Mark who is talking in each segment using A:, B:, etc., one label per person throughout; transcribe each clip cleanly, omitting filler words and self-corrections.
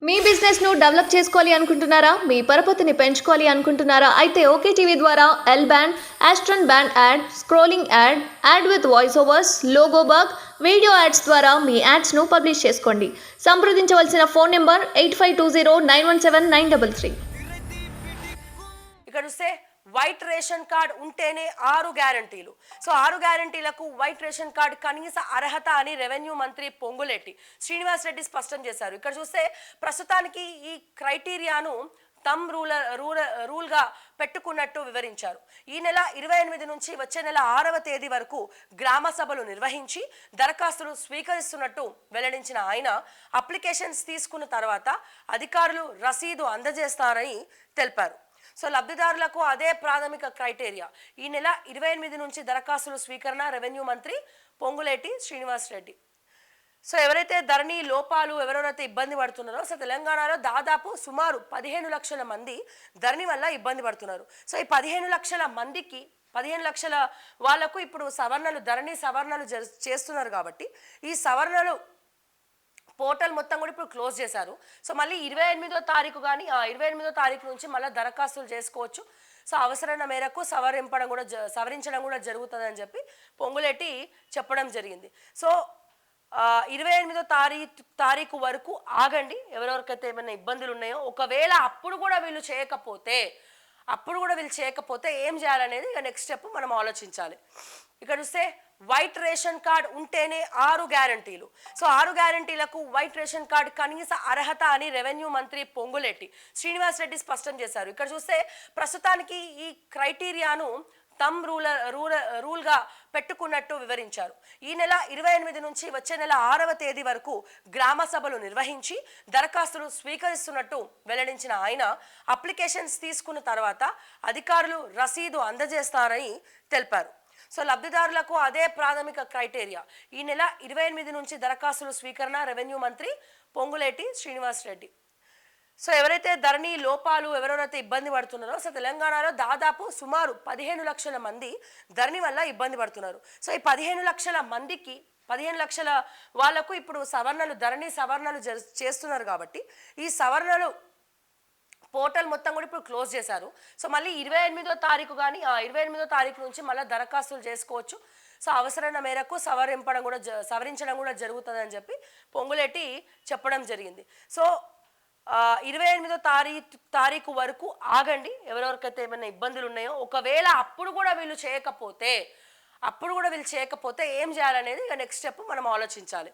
A: మీ business ను develop చేసుకోవాలి అనుకుంటున్నారా? మీ పరపతిని పెంచుకోవాలి అనుకుంటున్నారా? అయితే ఓకే టీవీ ద్వారా L band, Aston band ad, scrolling ad, ad with voice overs, logo bug, video ads ద్వారా మీ యాడ్స్ ను పబ్లిష్ చేసుకోండి. సంప్రదించవలసిన ఫోన్ నెంబర్ 8520917933.
B: ఇక్కడ చూస్తే వైట్ రేషన్ కార్డ్ ఉంటేనే 6 గ్యారంటీలు. సో 6 గ్యారంటీలకు వైట్ రేషన్ కార్డ్ కనీస అర్హత అని రెవెన్యూ మంత్రి పొంగులేటి శ్రీనివాస్ రెడ్డి స్పష్టం చేశారు. ఇక్కడ చూస్తే ప్రస్తుతానికి ఈ క్రైటీరియాను తమ్ రూల్గా పెట్టుకున్నట్టు వివరించారు. ఈ నెల 28 నుంచి వచ్చే నెల 6వ తేదీ వరకు గ్రామ సభలు నిర్వహించి దరఖాస్తులు స్వీకరిస్తున్నట్టు వెల్లడించిన ఆయన అప్లికేషన్స్ తీసుకున్న తర్వాత అధికారులు రసీదు అందజేస్తారని తెలిపారు. సో లబ్ధిదారులకు అదే ప్రాథమిక క్రైటీరియా. ఈ నెల 28 నుంచి దరఖాస్తుల స్వీకరణ రెవెన్యూ మంత్రి పొంగులేటి శ్రీనివాస్ రెడ్డి. సో ఎవరైతే ధరణి లోపాలు ఎవరెవరైతే ఇబ్బంది పడుతున్నారో, సో తెలంగాణలో దాదాపు సుమారు 15 లక్షల మంది ధరణి వల్ల ఇబ్బంది పడుతున్నారు. సో ఈ 15 లక్షల మందికి 15 లక్షల వాళ్లకు ఇప్పుడు సవరణలు ధరణి సవరణలు చేస్తున్నారు కాబట్టి ఈ సవరణలు పోర్టల్ మొత్తం కూడా ఇప్పుడు క్లోజ్ చేశారు. సో మళ్ళీ 28వ తారీఖు కానీ 28వ తారీఖు నుంచి మళ్ళీ దరఖాస్తులు చేసుకోవచ్చు. సో అవసరమైన మేరకు సవరించడం కూడా జరుగుతుందని చెప్పి పొంగులేటి చెప్పడం జరిగింది. సో 28వ తారీఖు వరకు ఆగండి, ఎవరెవరికైతే ఏమైనా ఇబ్బందులు ఉన్నాయో. ఒకవేళ అప్పుడు కూడా వీళ్ళు చేయకపోతే ఏం చేయాలనేది ఇక నెక్స్ట్ స్టెప్ మనం ఆలోచించాలి. ఇక్కడ చూస్తే వైట్ రేషన్ కార్డ్ ఉంటేనే 6 గ్యారంటీలు. సో 6 గ్యారంటీలకు వైట్ రేషన్ కార్డ్ కనీస అర్హత అని రెవెన్యూ మంత్రి పొంగులేటి శ్రీనివాస్ రెడ్డి స్పష్టం చేశారు. ఇక్కడ చూస్తే ప్రస్తుతానికి ఈ క్రైటీరియాను తమ్ రూల్గా పెట్టుకున్నట్టు వివరించారు. ఈ నెల 28 నుంచి వచ్చే నెల 6వ తేదీ వరకు గ్రామ సభలు నిర్వహించి దరఖాస్తులు స్వీకరిస్తున్నట్టు వెల్లడించిన ఆయన అప్లికేషన్స్ తీసుకున్న తర్వాత అధికారులు రసీదు అందజేస్తారని తెలిపారు. సో లబ్ధిదారులకు అదే ప్రాథమిక క్రైటీరియా. ఈ నెల 28 నుంచి దరఖాస్తుల స్వీకరణ రెవెన్యూ మంత్రి పొంగులేటి శ్రీనివాస్ రెడ్డి. సో ఎవరైతే ధరణి లోపాలు ఎవరెవరైతే ఇబ్బంది పడుతున్నారో, సో తెలంగాణలో దాదాపు సుమారు 15 లక్షల మంది ధరణి వల్ల ఇబ్బంది పడుతున్నారు. సో ఈ 15 లక్షల మందికి 15 లక్షల వాళ్లకు ఇప్పుడు ధరణి సవరణలు చేస్తున్నారు కాబట్టి ఈ సవరణలు పోర్టల్ మొత్తం కూడా ఇప్పుడు క్లోజ్ చేశారు. సో మళ్ళీ 28వ తారీఖు కానీ 28వ తారీఖు నుంచి మళ్ళీ దరఖాస్తులు చేసుకోవచ్చు. సో అవసరమైన మేరకు సవరించడం కూడా జరుగుతుందని చెప్పి పొంగులేటి చెప్పడం జరిగింది. సో 28వ తారీఖు వరకు ఆగండి, ఎవరెవరికైతే ఏమైనా ఇబ్బందులు ఉన్నాయో. ఒకవేళ అప్పుడు కూడా వీళ్ళు చేయకపోతే ఏం చేయాలనేది ఇక నెక్స్ట్ స్టెప్ మనం ఆలోచించాలి.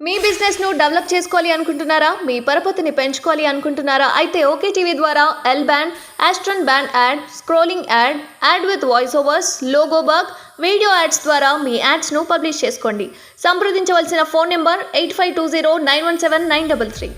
A: మీ బిజినెస్ ను డెవలప్ చేసుకోవాలి అనుకుంటున్నారా? మీ పరపతిని పెంచుకోవాలి అనుకుంటున్నారా? అయితే ఓకే టీవీ ద్వారా L band, Aston band ad, scrolling ad, ad with voice overs, logo bug, video ads ద్వారా మీ యాడ్స్ ను పబ్లిష్ చేసుకోండి. సంప్రదించవలసిన ఫోన్ నెంబర్ 8520917933.